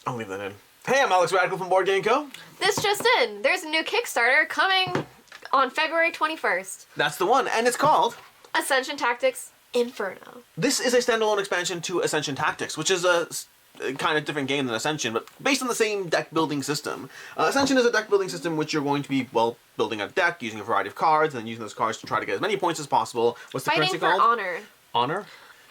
I'll leave that in. Hey, I'm Alex Radical from Board Game Co. This just in. There's a new Kickstarter coming on February 21st. That's the one, and it's called Ascension Tactics, Inferno. This is a standalone expansion to Ascension Tactics, which is a kind of different game than Ascension, but based on the same deck building system. Ascension is a deck building system which you're going to be, well, building a deck, using a variety of cards, and then using those cards to try to get as many points as possible. What's the currency called? Honor. Honor?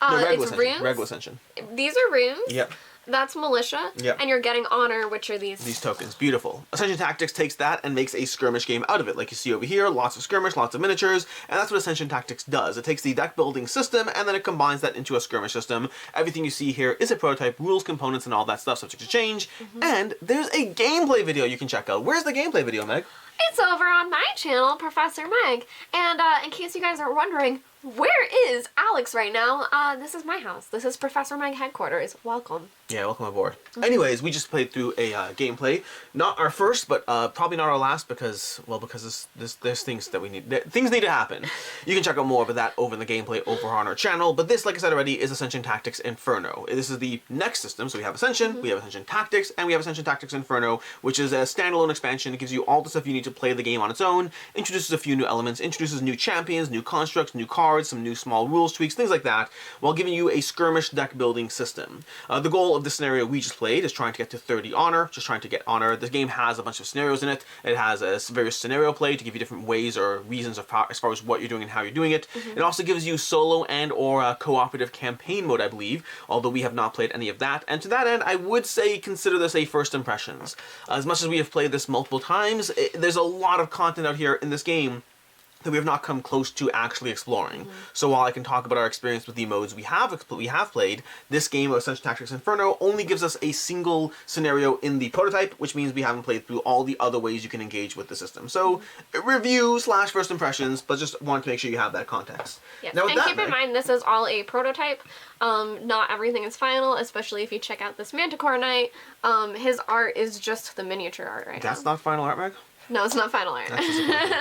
It's runes. Regular Ascension. These are runes. Yep. That's militia. Yep. And you're getting honor, which are these. These tokens. Beautiful. Ascension Tactics takes that and makes a skirmish game out of it. Like you see over here, lots of skirmish, lots of miniatures, and that's what Ascension Tactics does. It takes the deck building system and then it combines that into a skirmish system. Everything you see here is a prototype, rules, components, and all that stuff subject to change. And there's a gameplay video you can check out. Where's the gameplay video, Meg? It's over on my channel, Professor Meg. And in case you guys are wondering, where is Alex right now? This is my house. This is Professor Meg headquarters. Welcome. Yeah, welcome aboard. Anyways, we just played through a gameplay. Not our first, but probably not our last because, well, because there's things that we need. Things need to happen. You can check out more of that over in the gameplay over on our channel. But this, like I said already, is Ascension Tactics Inferno. This is the next system. So we have Ascension, we have Ascension Tactics, and we have Ascension Tactics Inferno, which is a standalone expansion. It gives you all the stuff you need to play the game on its own, introduces a few new elements, introduces new champions, new constructs, new cards, some new small rules tweaks, things like that, while giving you a skirmish deck building system. The goal of the scenario we just played is trying to get to 30 honor, just trying to get honor. This game has a bunch of scenarios in it. It has a various scenario play to give you different ways or reasons of as far as what you're doing and how you're doing it. It also gives you solo and or cooperative campaign mode, I believe, although we have not played any of that. And to that end, I would say consider this a first impressions. As much as we have played this multiple times, there's a lot of content out here in this game that we have not come close to actually exploring. So while I can talk about our experience with the modes we have played, this game of Ascension Tactics Inferno only gives us a single scenario in the prototype, which means we haven't played through all the other ways you can engage with the system. So review / first impressions, but just want to make sure you have that context. Yes. Now, and keep in mind, this is all a prototype. Not everything is final, especially if you check out this Manticore Knight. His art is just the miniature art right now. That's not final art, Meg? No, it's not final art. That's disappointing.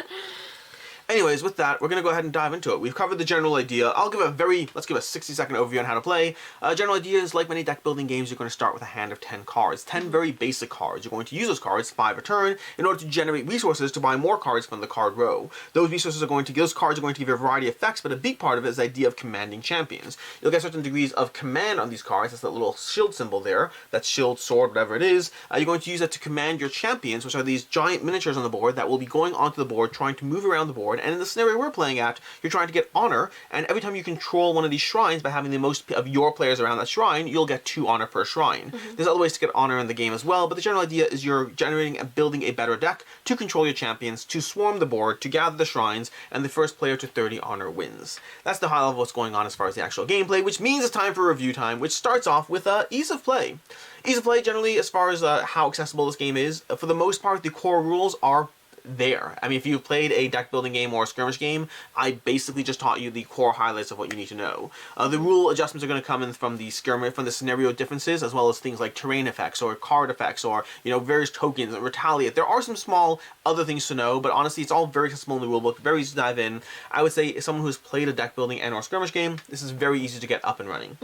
Anyways, with that, we're going to go ahead and dive into it. We've covered the general idea. Let's give a 60-second overview on how to play. General idea is, like many deck building games, you're going to start with a hand of 10 cards. 10 very basic cards. You're going to use those cards, 5 a turn, in order to generate resources to buy more cards from the card row. Those cards are going to give you a variety of effects, but a big part of it is the idea of commanding champions. You'll get certain degrees of command on these cards. That's that little shield symbol there. That's shield, sword, whatever it is. You're going to use that to command your champions, which are these giant miniatures on the board that will be going onto the board, trying to move around the board. And in the scenario we're playing at, you're trying to get honor, and every time you control one of these shrines by having the most of your players around that shrine, you'll get 2 honor per shrine. There's other ways to get honor in the game as well, but the general idea is you're generating and building a better deck to control your champions, to swarm the board, to gather the shrines, and the first player to 30 honor wins. That's the high level of what's going on as far as the actual gameplay, which means it's time for review time, which starts off with ease of play. Ease of play, generally, as far as how accessible this game is, for the most part, the core rules are there. I mean, if you've played a deck building game or a skirmish game, I basically just taught you the core highlights of what you need to know. The rule adjustments are going to come in from the scenario differences, as well as things like terrain effects or card effects or, various tokens and retaliate. There are some small other things to know, but honestly, it's all very accessible in the rulebook, very easy to dive in. I would say as someone who's played a deck building and or skirmish game, this is very easy to get up and running.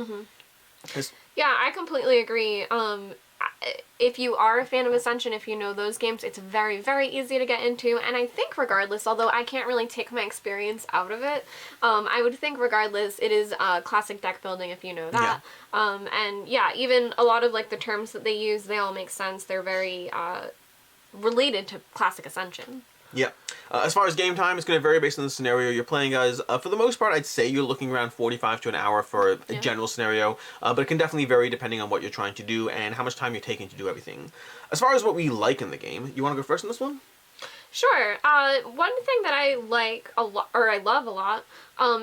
Yeah, I completely agree. If you are a fan of Ascension, if you know those games, it's very, very easy to get into. And I think regardless, although I can't really take my experience out of it, I would think regardless, it is classic deck building if you know that. Yeah. And yeah, even a lot of like the terms that they use, they all make sense. They're very related to classic Ascension. Yeah. As far as game time, it's going to vary based on the scenario you're playing as. For the most part, I'd say you're looking around 45 to an hour for a general scenario, but it can definitely vary depending on what you're trying to do and how much time you're taking to do everything. As far as what we like in the game, you want to go first on this one? Sure. One thing that I like a lot, or I love a lot,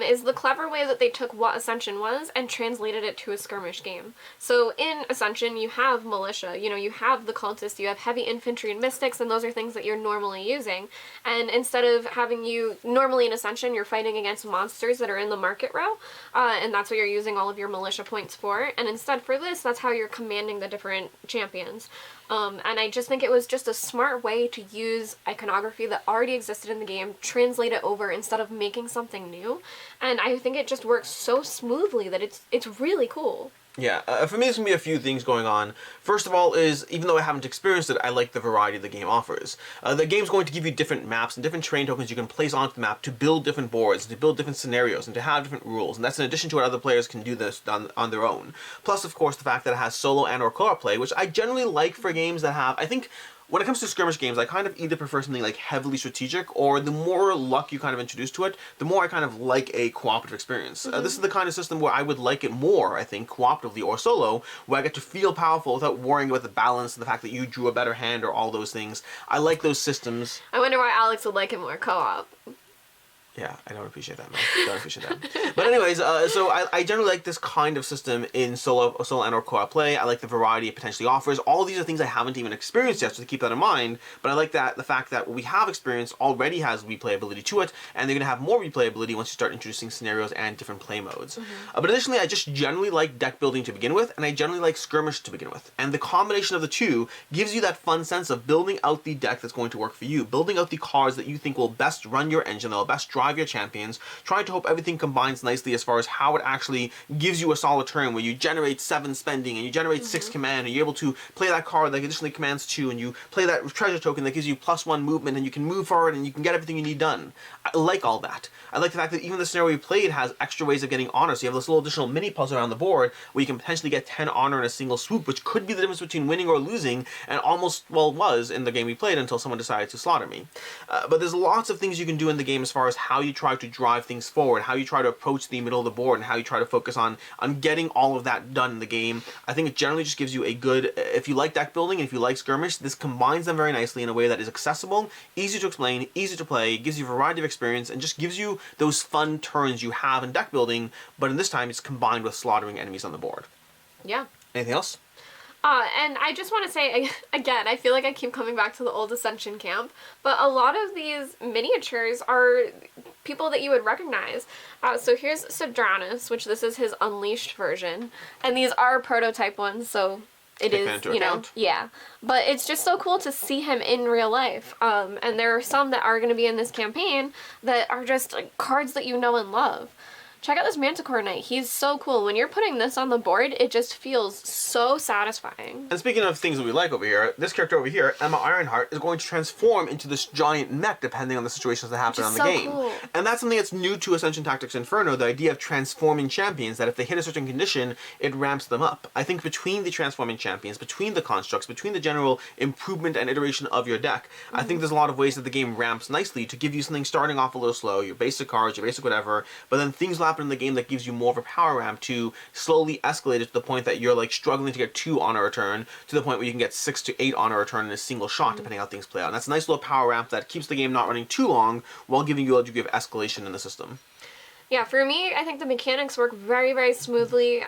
is the clever way that they took what Ascension was and translated it to a skirmish game. So in Ascension, you have militia, you have the cultists, you have heavy infantry and mystics, and those are things that you're normally using. And instead of having normally in Ascension, you're fighting against monsters that are in the market row, and that's what you're using all of your militia points for. And instead for this, that's how you're commanding the different champions. And I just think it was just a smart way to use iconography that already existed in the game, translate it over instead of making something new. And I think it just works so smoothly that it's really cool. Yeah, for me, there's going to be a few things going on. First of all is, even though I haven't experienced it, I like the variety the game offers. The game's going to give you different maps and different terrain tokens you can place onto the map to build different boards, to build different scenarios, and to have different rules. And that's in addition to what other players can do this on their own. Plus, of course, the fact that it has solo and or co-op play, which I generally like for games that have, I think, when it comes to skirmish games, I kind of either prefer something like heavily strategic, or the more luck you kind of introduce to it, the more I kind of like a cooperative experience. This is the kind of system where I would like it more, I think, cooperatively or solo, where I get to feel powerful without worrying about the balance and the fact that you drew a better hand or all those things. I like those systems. I wonder why Alex would like it more co-op. Yeah, I don't appreciate that, man. Don't appreciate that. But anyways, so I generally like this kind of system in solo and or co-op play. I like the variety it potentially offers. All these are things I haven't even experienced yet, so to keep that in mind. But I like that the fact that what we have experienced already has replayability to it, and they're going to have more replayability once you start introducing scenarios and different play modes. But additionally, I just generally like deck building to begin with, and I generally like skirmish to begin with. And the combination of the two gives you that fun sense of building out the deck that's going to work for you, building out the cards that you think will best run your engine, that will best drive your champions, trying to hope everything combines nicely as far as how it actually gives you a solid turn where you generate 7 spending and you generate 6 command, and you're able to play that card that additionally commands 2, and you play that treasure token that gives you +1 movement, and you can move forward and you can get everything you need done. I like all that. I like the fact that even the scenario we played has extra ways of getting honor, so you have this little additional mini puzzle around the board where you can potentially get 10 honor in a single swoop, which could be the difference between winning or losing, and almost, well, was in the game we played until someone decided to slaughter me. But there's lots of things you can do in the game as far as how you try to drive things forward, how you try to approach the middle of the board, and how you try to focus on getting all of that done in the game. I think it generally just gives you a good, if you like deck building and if you like skirmish, this combines them very nicely in a way that is accessible, easy to explain, easy to play, gives you a variety of experience, and just gives you those fun turns you have in deck building, but in this time it's combined with slaughtering enemies on the board. Yeah. Anything else? And I just want to say, again, I feel like I keep coming back to the old Ascension camp, but a lot of these miniatures are people that you would recognize. So here's Sidranus, which this is his Unleashed version, and these are prototype ones, so it is, you know, yeah. But it's just so cool to see him in real life. And there are some that are going to be in this campaign that are just like cards that you know and love. Check out this Manticore Knight. He's so cool. When you're putting this on the board, it just feels so satisfying. And speaking of things that we like over here, this character over here, Emma Ironheart, is going to transform into this giant mech depending on the situations that happen on the game. Cool. And that's something that's new to Ascension Tactics Inferno, the idea of transforming champions, that if they hit a certain condition, it ramps them up. I think between the transforming champions, between the constructs, between the general improvement and iteration of your deck, I think there's a lot of ways that the game ramps nicely to give you something starting off a little slow, your basic cards, your basic whatever, but then things will happen in the game that gives you more of a power ramp to slowly escalate it to the point that you're like struggling to get 2 honor a turn, to the point where you can get 6 to 8 honor a turn in a single shot, depending on how things play out. And that's a nice little power ramp that keeps the game not running too long while giving you a degree of escalation in the system. Yeah, for me, I think the mechanics work very, very smoothly.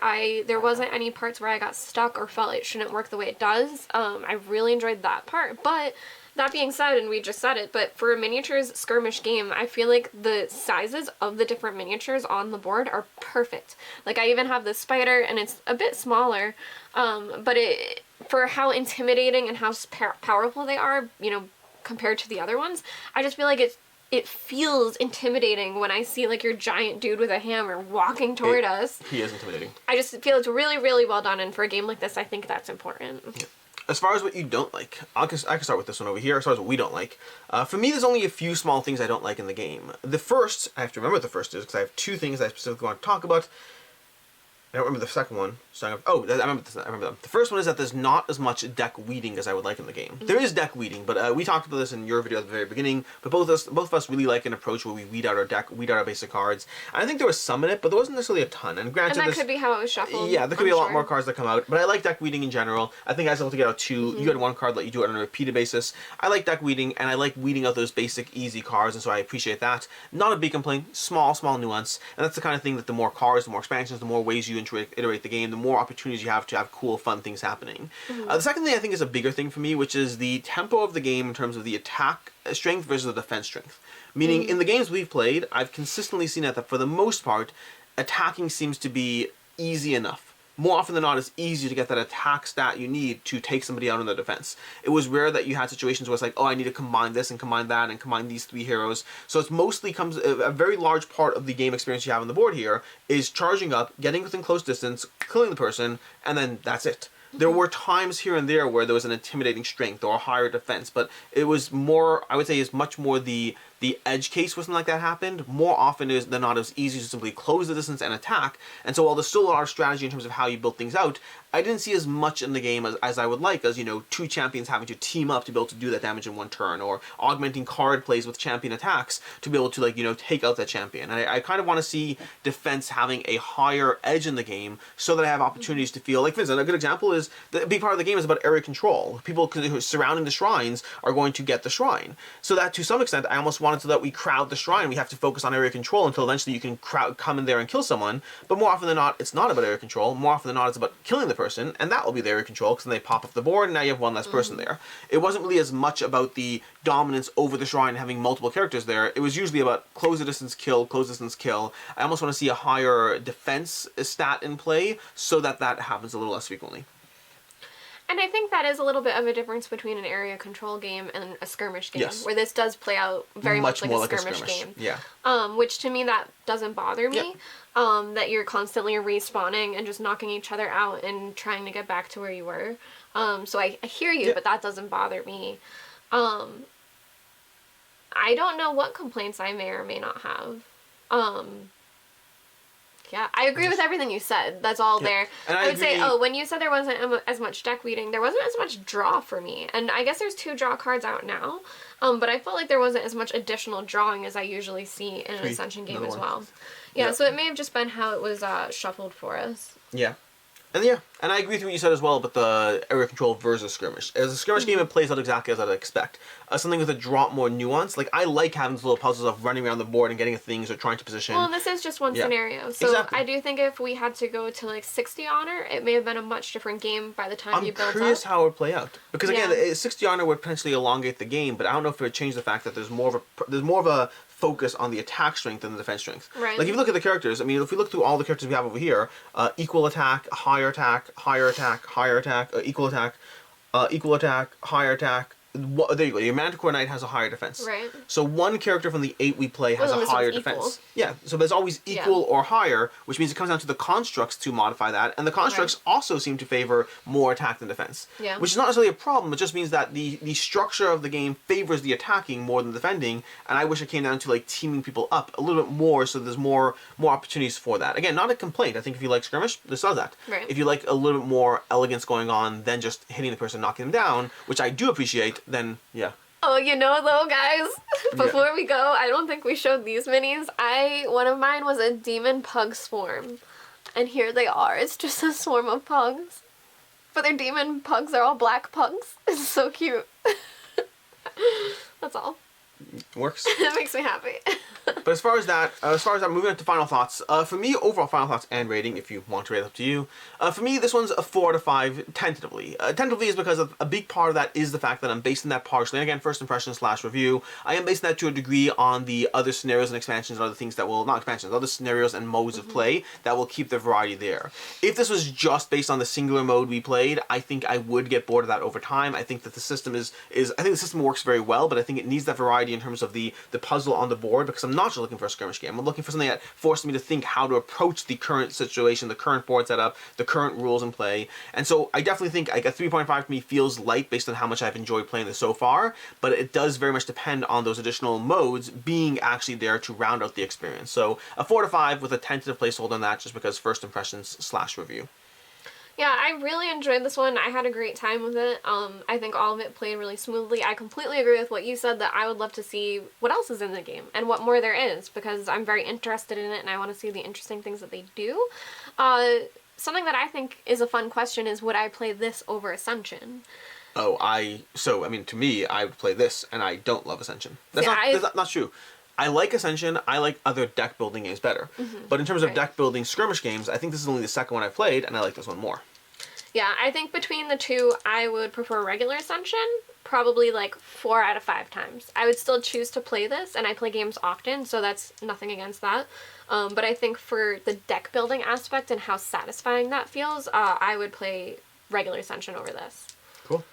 There wasn't any parts where I got stuck or felt it shouldn't work the way it does. I really enjoyed that part, but that being said, and we just said it, but for a miniatures skirmish game, I feel like the sizes of the different miniatures on the board are perfect. Like, I even have this spider, and it's a bit smaller, but for how intimidating and how powerful they are, you know, compared to the other ones, I just feel like it feels intimidating when I see, like, your giant dude with a hammer walking toward us. He is intimidating. I just feel it's really, really well done, and for a game like this, I think that's important. Yeah. As far as what you don't like, I can start with this one over here. As far as what we don't like, for me, there's only a few small things I don't like in the game. The first, I have to remember what the first is, because I have 2 things I specifically want to talk about. I don't remember the second one. So I remember them. The first one is that there's not as much deck weeding as I would like in the game. There is deck weeding, but we talked about this in your video at the very beginning. But both of us really like an approach where we weed out our deck, weed out our basic cards. And I think there was some in it, but there wasn't necessarily a ton. And granted, and that could be how it was shuffled. Yeah, there could be a lot more cards that come out. But I like deck weeding in general. I think I was able to get out 2. You had 1 card, let you do it on a repeated basis. I like deck weeding, and I like weeding out those basic, easy cards, and so I appreciate that. Not a big complaint. Small nuance. And that's the kind of thing that the more cards, the more expansions, the more ways you iterate the game, the more opportunities you have to have cool, fun things happening. The second thing I think is a bigger thing for me, which is the tempo of the game in terms of the attack strength versus the defense strength. Meaning, in the games we've played, I've consistently seen that for the most part, attacking seems to be easy enough. more often than not, it's easy to get that attack stat you need to take somebody out in the defense. It was rare that you had situations where it's like, oh, I need to combine this and combine that and combine these 3 heroes. So it's mostly comes, a very large part of the game experience you have on the board here is charging up, getting within close distance, killing the person, and then that's it. There were times here and there where there was an intimidating strength or a higher defense, but it was more, I would say, is much more the edge case wasn't like that happened. More often than not, it was easy to simply close the distance and attack. And so while there's still a lot of strategy in terms of how you build things out, I didn't see as much in the game as I would like, as, 2 champions having to team up to be able to do that damage in one turn, or augmenting card plays with champion attacks to be able to, take out that champion. And I kind of want to see defense having a higher edge in the game so that I have opportunities to feel, like, for instance, a good example is, the big part of the game is about area control. People who are surrounding the shrines are going to get the shrine. So that, to some extent, I almost wanted so that we crowd the shrine. We have to focus on area control until eventually you can come in there and kill someone. But more often than not, it's not about area control. More often than not, it's about killing the person, and that will be the area control, because then they pop off the board, and now you have one less person there. It wasn't really as much about the dominance over the shrine having multiple characters there. It was usually about close the distance, kill, close distance, kill. I almost want to see a higher defense stat in play so that that happens a little less frequently. And I think that is a little bit of a difference between an area control game and a skirmish game, Yes. where this does play out very much like more a skirmish game. Yeah. Which to me, that doesn't bother me. That you're constantly respawning and just knocking each other out and trying to get back to where you were. So I hear you, but that doesn't bother me. I don't know what complaints I may or may not have. Yeah, I agree with everything you said. That's all there. And I would say, when you said there wasn't as much deck weeding, there wasn't as much draw for me. And I guess there's 2 draw cards out now. But I felt like there wasn't as much additional drawing as I usually see in an Ascension game as well. Yeah, so it may have just been how it was shuffled for us. Yeah. And I agree with what you said as well about the area control versus skirmish. As a skirmish game, it plays out exactly as I'd expect. Something with a drop more nuance. Like, I like having those little puzzles of running around the board and getting things or trying to position. Well, this is just one scenario. So exactly. I do think if we had to go to, 60 honor, it may have been a much different game by the time you built up. I'm curious how it would play out. Because, again, 60 honor would potentially elongate the game, but I don't know if it would change the fact that there's more of a focus on the attack strength than the defense strength. Right. Like, if you look at the characters, I mean, if we look through all the characters we have over here, equal attack, higher attack, higher attack, higher attack, equal attack, higher attack. There you go. Your Manticore Knight has a higher defense. Right. So one character from the 8 we play has a higher defense. Yeah. So there's always equal or higher, which means it comes down to the constructs to modify that, and the constructs also seem to favor more attack than defense. Yeah. Which is not necessarily a problem. It just means that the structure of the game favors the attacking more than defending, and I wish it came down to teaming people up a little bit more, so there's more opportunities for that. Again, not a complaint. I think if you like skirmish, this does that. Right. If you like a little bit more elegance going on than just hitting the person, knocking them down, which I do appreciate, then yeah. Oh, though, guys, before we go, I don't think we showed these minis. One of mine was a demon pug swarm. And here they are. It's just a swarm of pugs. But they're demon pugs. They're all black pugs. It's so cute. That's all. Works. It makes me happy. But as far as that, moving on to final thoughts. For me, overall final thoughts and rating, if you want to rate it up to you. For me, this one's a 4 out of 5, tentatively. Tentatively is because a big part of that is the fact that I'm basing that partially, and again, first impression / review. I am basing that to a degree on the other scenarios and expansions and other things that will, not expansions, other scenarios and modes of play that will keep the variety there. If this was just based on the singular mode we played, I think I would get bored of that over time. I think that the system I think the system works very well, but I think it needs that variety in terms of the puzzle on the board, because I'm not just looking for a skirmish game. I'm looking for something that forces me to think how to approach the current situation, the current board setup, the current rules in play. And so I definitely think a 3.5 to me feels light based on how much I've enjoyed playing this so far, but it does very much depend on those additional modes being actually there to round out the experience. So a 4 to 5 with a tentative placeholder on that, just because first impressions / review. Yeah, I really enjoyed this one. I had a great time with it. I think all of it played really smoothly. I completely agree with what you said, that I would love to see what else is in the game and what more there is, because I'm very interested in it and I want to see the interesting things that they do. Something that I think is a fun question is, would I play this over Ascension? To me, I would play this, and I don't love Ascension. That's not true. I like Ascension, I like other deck building games better. But in terms of deck building skirmish games, I think this is only the second one I've played, and I like this one more. Yeah, I think between the two, I would prefer regular Ascension. probably like 4 out of 5 times. I would still choose to play this, and I play games often, so that's nothing against that. But I think for the deck building aspect and how satisfying that feels, I would play regular Ascension over this. Cool.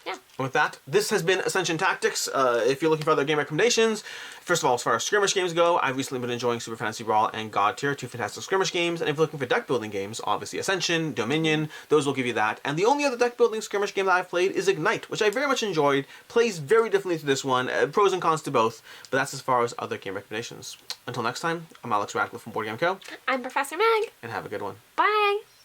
Yeah. And with that, this has been Ascension Tactics. If you're looking for other game recommendations, first of all, as far as skirmish games go, I've recently been enjoying Super Fantasy Brawl and God Tier, 2 fantastic skirmish games. And if you're looking for deck building games, obviously Ascension, Dominion, those will give you that. And the only other deck building skirmish game that I've played is Ignite, which I very much enjoyed. Plays very differently to this one, pros and cons to both. But that's as far as other game recommendations. Until next time, I'm Alex Radcliffe from Board Game Co. I'm Professor Meg. And have a good one. Bye.